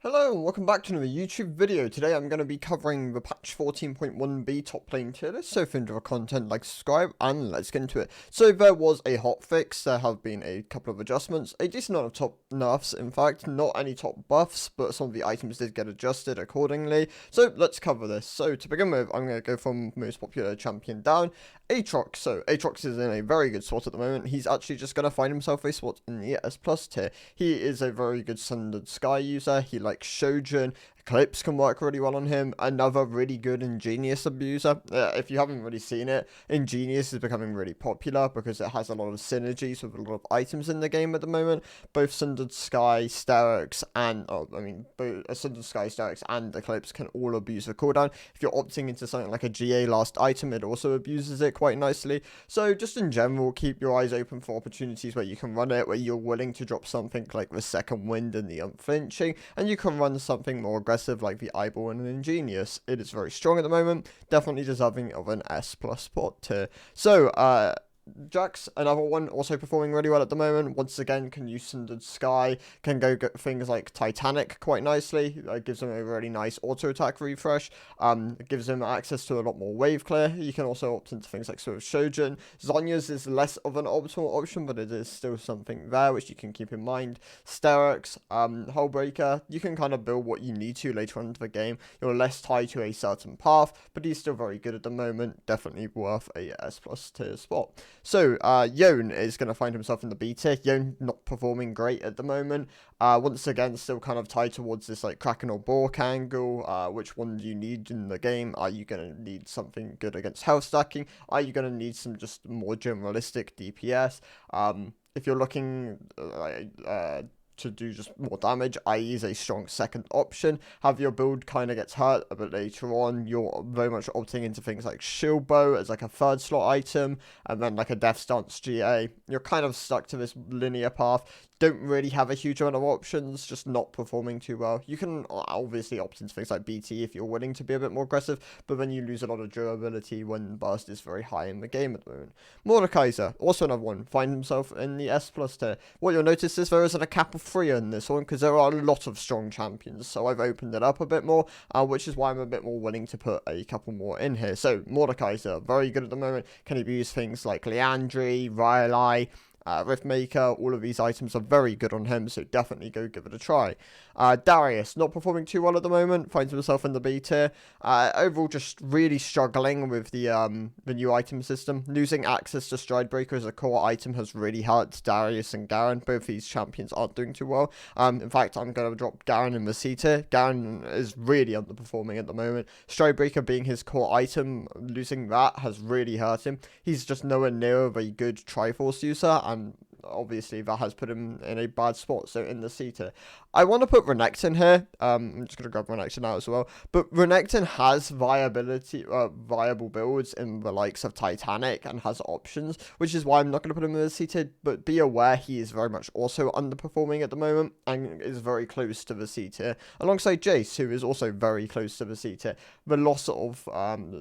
Hello and welcome back to another YouTube video. Today I'm going to be covering the patch 14.1B Toplane Tierlist, so if you enjoy the content, like, subscribe, and let's get into it. So there was a hotfix, there have been a couple of adjustments, a decent amount of top nerfs in fact, not any top buffs, but some of the items did get adjusted accordingly. So let's cover this. So to begin with, I'm going to go from most popular champion down, Aatrox. So Aatrox is in a very good spot at the moment. He's actually just going to find himself a spot in the S+ tier. He is a very good Sundered Sky user. He likes Shojin. Eclipse can work really well on him. Another really good Ingenious abuser. If you haven't really seen it, Ingenious is becoming really popular because it has a lot of synergies with a lot of items in the game at the moment. Both Sundered Sky, Sterix, and both Sundered Sky, Sterix, and Eclipse can all abuse the cooldown. If you're opting into something like a GA last item, it also abuses it quite nicely. So just in general, keep your eyes open for opportunities where you can run it, where you're willing to drop something like the Second Wind and the Unflinching, and you can run something more aggressive like the Eyeball and an Ingenious. It is very strong at the moment, definitely deserving of an S+ spot tier. So, Jax, another one, also performing really well at the moment. Once again, can use Sundered Sky, can go get things like Titanic quite nicely. Gives him a really nice auto attack refresh. Gives him access to a lot more wave clear. You can also opt into things like Swift Shojin. Zhonya's is less of an optimal option, but it is still something there which you can keep in mind. Sterix, Hullbreaker, you can kind of build what you need to later on into the game. You're less tied to a certain path, but he's still very good at the moment. Definitely worth a S+ tier spot. So, Yone is going to find himself in the B tier. Yone not performing great at the moment. Once again, still kind of tied towards this like Kraken or Bork angle. Which one do you need in the game? Are you going to need something good against health stacking? Are you going to need some just more generalistic DPS? If you're looking to do just more damage, IE is a strong second option. Have your build kind of gets hurt a bit later on, you're very much opting into things like Shield Bow as like a third slot item, and then like a Death Stance GA. You're kind of stuck to this linear path. Don't really have a huge amount of options, just not performing too well. You can obviously opt into things like BT if you're willing to be a bit more aggressive, but then you lose a lot of durability when burst is very high in the game at the moment. Mordekaiser, also another one, find himself in the S+ tier. What you'll notice is there isn't a cap of 3 in this one, because there are a lot of strong champions, so I've opened it up a bit more, which is why I'm a bit more willing to put a couple more in here. So, Mordekaiser, very good at the moment. Can he use things like Leandri, Rylai, Riftmaker? All of these items are very good on him, so definitely go give it a try. Darius, not performing too well at the moment, finds himself in the B tier. Overall, just really struggling with the new item system. Losing access to Stridebreaker as a core item has really hurt Darius and Garen. Both these champions aren't doing too well. In fact, I'm going to drop Garen in the C tier. Garen is really underperforming at the moment. Stridebreaker being his core item, losing that has really hurt him. He's just nowhere near a very good Triforce user, and obviously that has put him in a bad spot, so in the C tier. I want to put Renekton here. I'm just going to grab Renekton out as well. But Renekton has viable builds in the likes of Titanic and has options, which is why I'm not going to put him in the C tier. But be aware he is very much also underperforming at the moment and is very close to the C tier, alongside Jace, who is also very close to the C tier. The loss of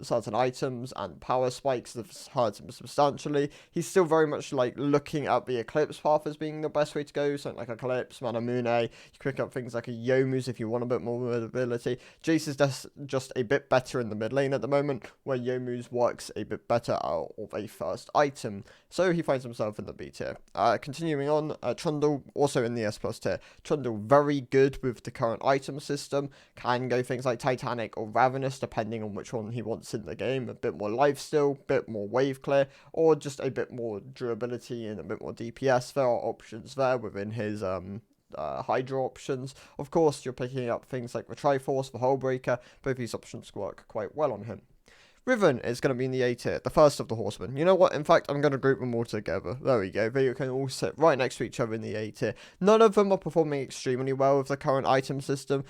certain items and power spikes have hurt him substantially. He's still very much like looking at the Eclipse path as being the best way to go, something like Eclipse, Manamune. You pick up things like a Yomu's if you want a bit more mobility. Jace is just a bit better in the mid lane at the moment, where Yomu's works a bit better out of a first item. So he finds himself in the B tier. Continuing on, Trundle also in the S+ tier. Trundle very good with the current item system. Can go things like Titanic or Ravenous depending on which one he wants in the game. A bit more lifesteal, a bit more wave clear, or just a bit more durability and a bit more DPS. There are options there within his Hydra options. Of course, you're picking up things like the Triforce, the Hullbreaker. Both these options work quite well on him. Riven is going to be in the A tier, the first of the horsemen. You know what? In fact, I'm going to group them all together. There we go. They can all sit right next to each other in the A tier. None of them are performing extremely well with the current item system.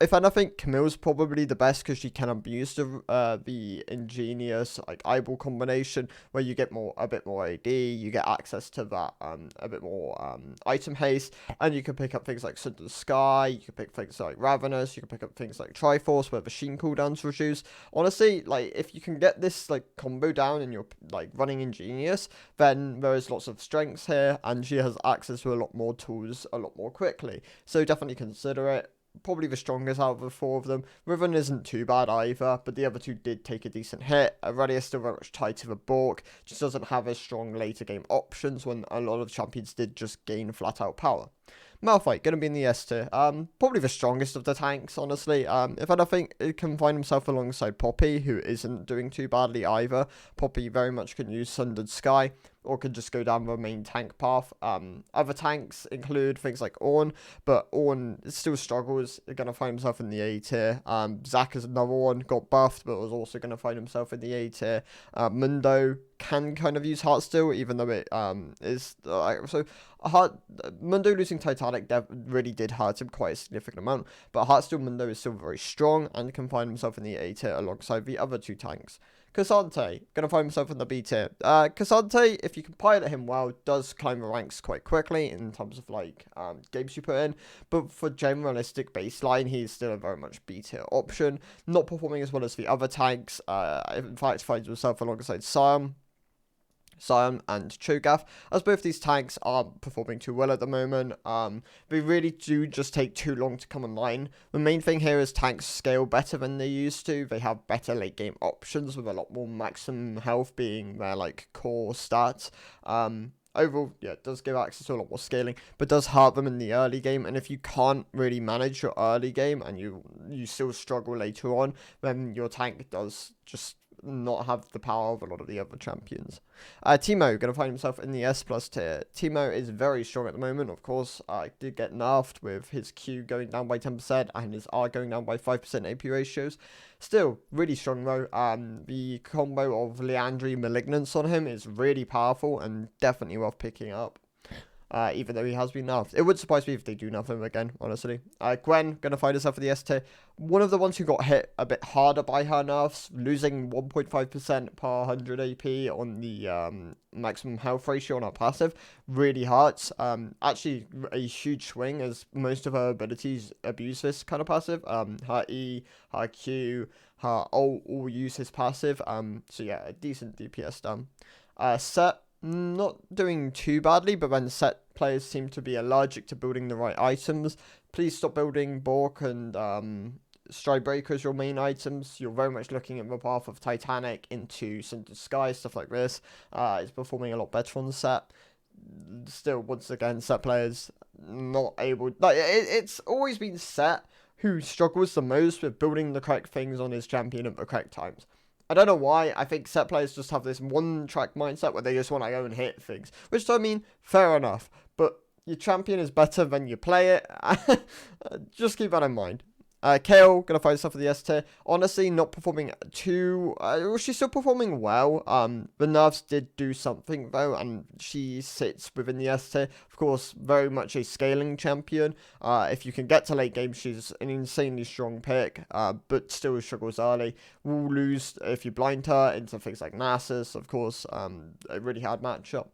If anything, Camille's probably the best because she can abuse the Ingenious like eyeball combination, where you get a bit more AD, you get access to that a bit more item haste, and you can pick up things like Sundered Sky, you can pick things like Ravenous, you can pick up things like Triforce where machine cooldowns reduce. Honestly, like if you can get this like combo down and you're like running Ingenious, then there is lots of strengths here, and she has access to a lot more tools a lot more quickly. So definitely consider it. probably the strongest out of the 4 of them. Riven isn't too bad either, but the other 2 did take a decent hit. Aurelia is still very much tied to the Bork, just doesn't have as strong later game options when a lot of champions did just gain flat out power. Malphite, going to be in the S tier. Probably the strongest of the tanks, honestly. If anything, it can find himself alongside Poppy, who isn't doing too badly either. Poppy very much can use Sundered Sky, or can just go down the main tank path. Other tanks include things like Ornn, but Ornn still struggles. He's going to find himself in the A tier. Zac is another one, got buffed, but was also going to find himself in the A tier. Mundo can kind of use Heartsteel, even though it is... Mundo losing Titanic really did hurt him quite a significant amount, but Heartsteel Mundo is still very strong and can find himself in the A tier alongside the other 2 tanks. Cassante, going to find himself in the B tier. Cassante, if you can pilot him well, does climb the ranks quite quickly in terms of like games you put in, but for generalistic baseline, he's still a very much B tier option. Not performing as well as the other tanks. In fact, finds himself alongside Sion and Cho'Gath, as both these tanks aren't performing too well at the moment. They really do just take too long to come online. The main thing here is tanks scale better than they used to. They have better late game options with a lot more maximum health being their like core stats. Overall, yeah, it does give access to a lot more scaling, but does hurt them in the early game. And if you can't really manage your early game and you still struggle later on, then your tank does just not have the power of a lot of the other champions. Teemo going to find himself in the S+ tier. Teemo is very strong at the moment, of course. Did get nerfed with his Q going down by 10% and his R going down by 5% AP ratios. Still, really strong though. The combo of Leandri Malignance on him is really powerful and definitely worth picking up. Even though he has been nerfed. It would surprise me if they do nerf him again, honestly. Gwen, going to find herself in the S tier. One of the ones who got hit a bit harder by her nerfs, losing 1.5% per 100 AP on the maximum health ratio on her passive, really hurts. Actually, a huge swing, as most of her abilities abuse this kind of passive. Her E, her Q, her ult all use his passive. So yeah, a decent DPS down. Set. Not doing too badly, but when set players seem to be allergic to building the right items, please stop building Bork and Stridebreaker as your main items. You're very much looking at the path of Titanic into Sundered Sky, stuff like this. It's performing a lot better on the set. Still, once again, set players not able... Like, it's always been set who struggles the most with building the correct things on his champion at the correct times. I don't know why. I think set players just have this one-track mindset where they just want to go and hit things. Which, I mean, fair enough. But your champion is better than you play it. Just keep that in mind. Kayle, going to find stuff for the S tier. Honestly, not performing too... she's still performing well. The nerfs did do something, though, and she sits within the S tier. Of course, very much a scaling champion. If you can get to late game, she's an insanely strong pick, but still struggles early. Will lose if you blind her into things like Nasus, of course. A really hard matchup.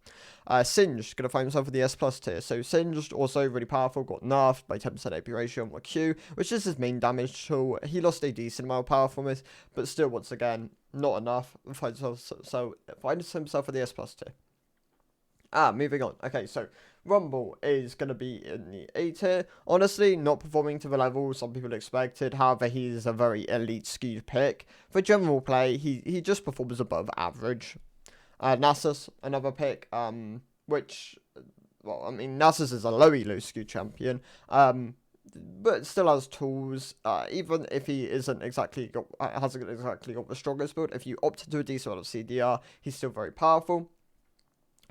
Singed, going to find himself in the S+ tier. So Singed, also really powerful, got nerfed by 10% AP ratio on Q, which is his main damage tool. He lost a decent amount of power from it, but still, once again, not enough. Finds himself in the S+ tier. Moving on. Okay, so Rumble is going to be in the A tier. Honestly, not performing to the level some people expected. However, he's a very elite skewed pick. For general play, he just performs above average. Nasus, another pick, which, well, I mean, Nasus is a low elo skew champion, but still has tools, even if he hasn't exactly got the strongest build. If you opt into a decent amount of CDR, he's still very powerful.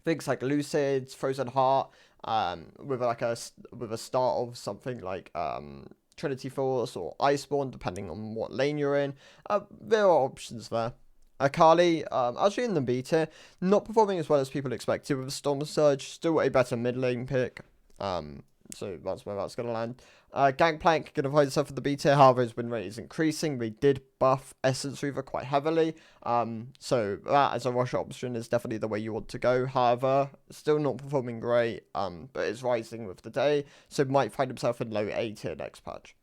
Things like Lucids, Frozen Heart, with a start of something like Trinity Force or Iceborne, depending on what lane you're in. There are options there. Akali, actually in the B tier, not performing as well as people expected with Storm Surge, still a better mid lane pick, so that's where that's going to land. Gangplank, going to find itself in the B tier, however his win rate is increasing. They did buff Essence Reaver quite heavily, so that as a rush option is definitely the way you want to go. However, still not performing great, but is rising with the day, so might find himself in low A tier next patch.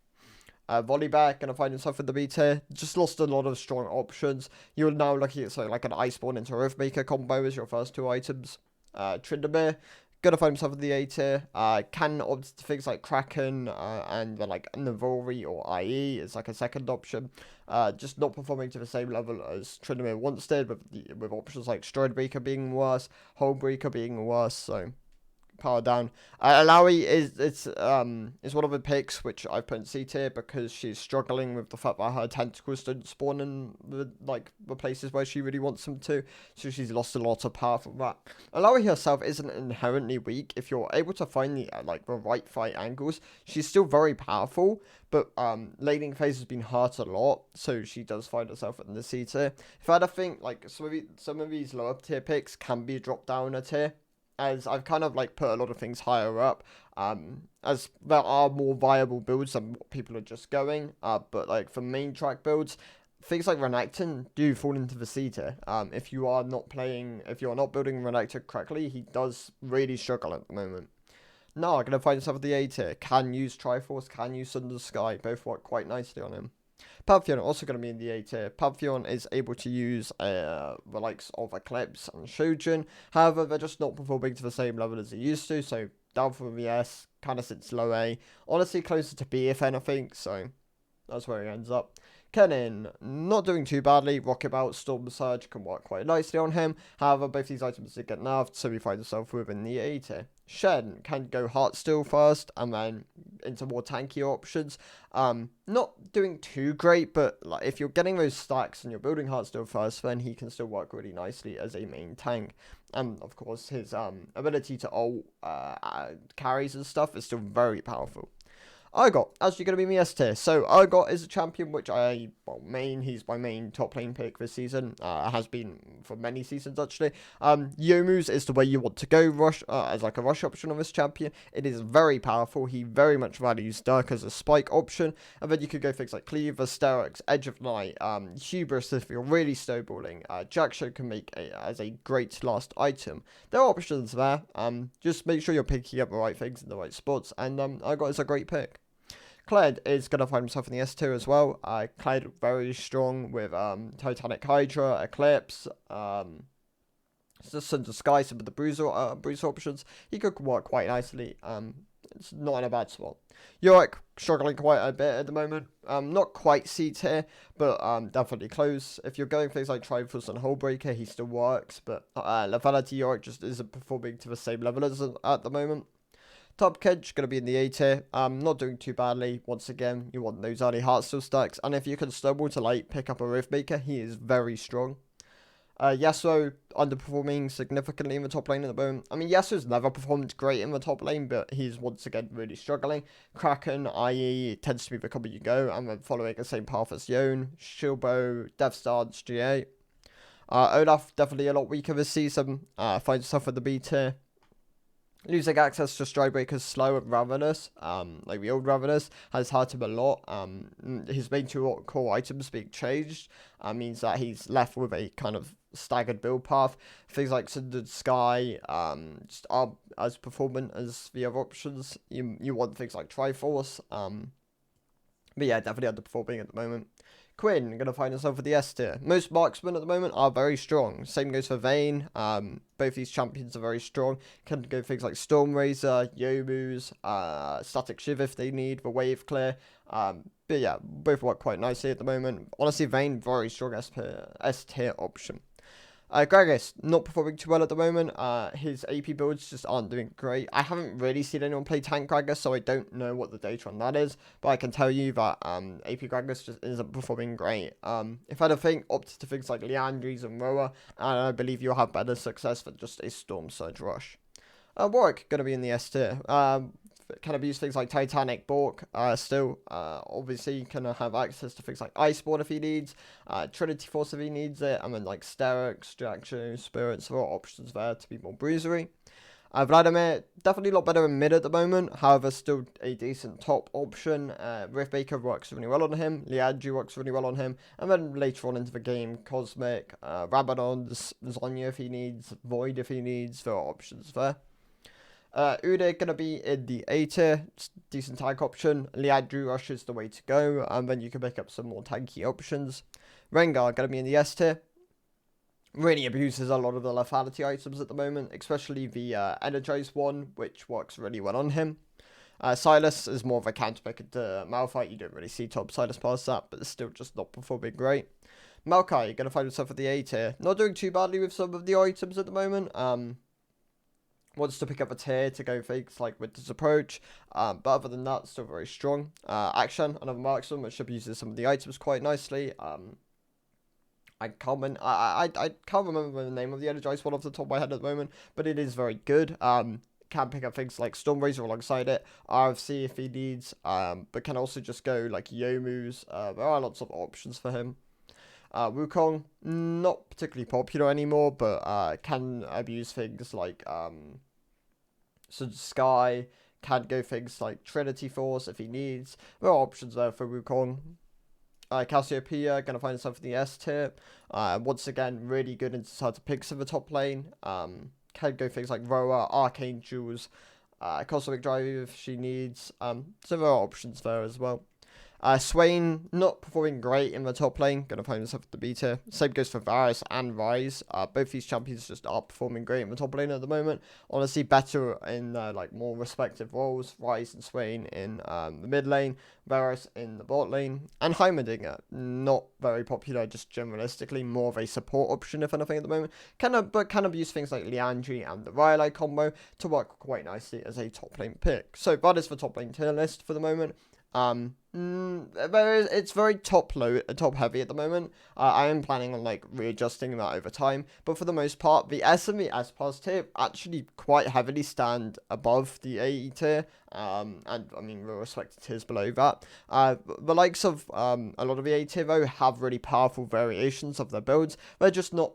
Volibear, going to find himself in the B tier. Just lost a lot of strong options. You're now looking at something like an Iceborne into Riftmaker combo as your first 2 items. Tryndamere, Gonna find himself in the A tier. Can opt to things like Kraken and then like Navori or IE is like a second option. Just not performing to the same level as Trinimir once did, with options like Stridebreaker being worse, Hullbreaker being worse. So power down. Alawi is one of the picks which I've put in C tier because she's struggling with the fact that her tentacles don't spawn in the places where she really wants them to, so she's lost a lot of power from that. Alawi herself isn't inherently weak. If you're able to find the right fight angles, she's still very powerful, but laning phase has been hurt a lot, so she does find herself in the C tier. If I had to think, like, some of these lower tier picks can be dropped down a tier, as I've kind of put a lot of things higher up, as there are more viable builds than what people are just going, but for main track builds, things like Renekton do fall into the C tier. If you are not building Renekton correctly, he does really struggle at the moment. Now, I'm going to find himself at the A tier. Can use Triforce, can use Thunder Sky, both work quite nicely on him. Pantheon also going to be in the A tier. Pantheon is able to use the likes of Eclipse and Shojin. However, they're just not performing to the same level as they used to. So down from the S, kind of sits low A. Honestly, closer to B if anything. So that's where he ends up. Kennen, not doing too badly. Rocket Bout, Storm Surge can work quite nicely on him. However, both these items did get nerfed, so we find ourselves within the A tier. Shen can go Heartsteel first, and then into more tanky options. Not doing too great, but if you're getting those stacks and you're building Heartsteel first, then he can still work really nicely as a main tank. And of course, his ability to ult carries and stuff is still very powerful. Urgot, actually going to be my S tier. So Urgot is a champion which he's my main top lane pick this season. Has been for many seasons actually. Youmuu's is the way you want to go rush as a rush option on this champion. It is very powerful. He very much values Dirk as a spike option. And then you could go things like Cleaver, Sterix, Edge of Night, Hubris if you're really snowballing. Jackshow can make as a great last item. There are options there. Just make sure you're picking up the right things in the right spots. And Urgot is a great pick. Kled is going to find himself in the S tier as well. Kled very strong with Titanic Hydra, Eclipse, Thunder Sky, some of the bruiser options. He could work quite nicely. It's not in a bad spot. Yorick struggling quite a bit at the moment. Not quite C tier, but definitely close. If you're going things like Triforce and Hullbreaker, he still works, but Lethality Yorick just isn't performing to the same level as at the moment. Top Kedge going to be in the A tier. Not doing too badly. Once again, you want those early Heartsteel stacks, and if you can stumble to pick up a Riftmaker, he is very strong. Yasuo underperforming significantly in the top lane at the moment. I mean, Yasuo's never performed great in the top lane, but he's once again really struggling. Kraken, IE tends to be the combo you go, and then following the same path as Yone, Shilbo, Death Stance, GA. Olaf definitely a lot weaker this season. Finds himself at the B tier. Losing access to Stridebreaker's slow and Ravenous, like the old Ravenous, has hurt him a lot. His main two core items being changed means that he's left with a kind of staggered build path. Things like Cindered Sky just aren't as performant as the other options. You want things like Triforce, but yeah, definitely underperforming at the moment. Quinn going to find himself at the S tier. Most marksmen at the moment are very strong. Same goes for Vayne. Both these champions are very strong. Can go things like Stormrazor, Youmuu's, Static Shiv if they need, the Wave Clear. But yeah, both work quite nicely at the moment. Honestly, Vayne, very strong S tier option. Gragas, not performing too well at the moment. His AP builds just aren't doing great. I haven't really seen anyone play tank Gragas, so I don't know what the data on that is. But I can tell you that AP Gragas just isn't performing great. If I had to think, opt to things like Liandry's and Roa, and I believe you'll have better success than just a Storm Surge rush. Warwick, going to be in the S tier. Can abuse things like Titanic Bork, still, obviously can have access to things like Iceborne if he needs, Trinity Force if he needs it, and then like Sterix, Jackshow, Spirits, there are options there to be more bruisery. Vladimir, definitely a lot better in mid at the moment, however still a decent top option. Riftmaker works really well on him, Liandry works really well on him, and then later on into the game, Cosmic, Rabadon, Zonya if he needs, Void if he needs, there are options there. Udyr gonna be in the A tier, decent tank option. Liandry Rush is the way to go, and then you can pick up some more tanky options. Rengar gonna be in the S tier. really abuses a lot of the lethality items at the moment, especially the energized one, which works really well on him. Silas is more of a counter pick to Malphite. You don't really see top Silas past that, but it's still just not performing great. Maokai, you're going to find himself at the A tier. Not doing too badly with some of the items at the moment. Wants to pick up a tier to go things like Winter's Approach. But other than that, still very strong. Action, another marksman, which abuses some of the items quite nicely. I can't remember the name of the energized one off the top of my head at the moment, but it is very good. Can pick up things like Storm Razor alongside it, RFC if he needs, but can also just go like Yomu's. There are lots of options for him. Wukong, not particularly popular anymore, but can abuse things like Sky, can go things like Trinity Force if he needs. There are options there for Wukong. Cassiopeia, going to find himself in the S tier. Once again, really good in hard to picks in the top lane. Can go things like Roa, Arcane Jewels, Cosmic Drive if she needs. So there are options there as well. Swain, not performing great in the top lane, going to find himself at the B tier. Same goes for Varus and Ryze. Both these champions just aren't performing great in the top lane at the moment. Honestly, better in like more respective roles. Ryze and Swain in the mid lane, Varus in the bot lane, and Heimerdinger, not very popular, just generalistically more of a support option if anything at the moment. But can abuse things like Liandry and the Rylai combo to work quite nicely as a top lane pick. So that is the top lane tier list for the moment. It's very top heavy at the moment. I am planning on like readjusting that over time, but for the most part, the S and the S plus tier actually quite heavily stand above the AE tier. And I mean the respective tiers below that. The likes of a lot of the A tier though have really powerful variations of their builds. They're just not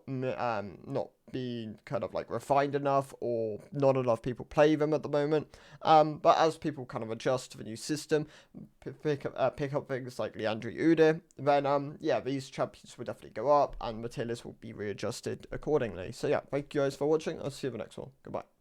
being kind of like refined enough, or not enough people play them at the moment. But as people kind of adjust to the new system, pick up things like Liandry Udyr, then yeah, these champions will definitely go up, and the tier list will be readjusted accordingly. So yeah, thank you guys for watching. I'll see you in the next one. Goodbye.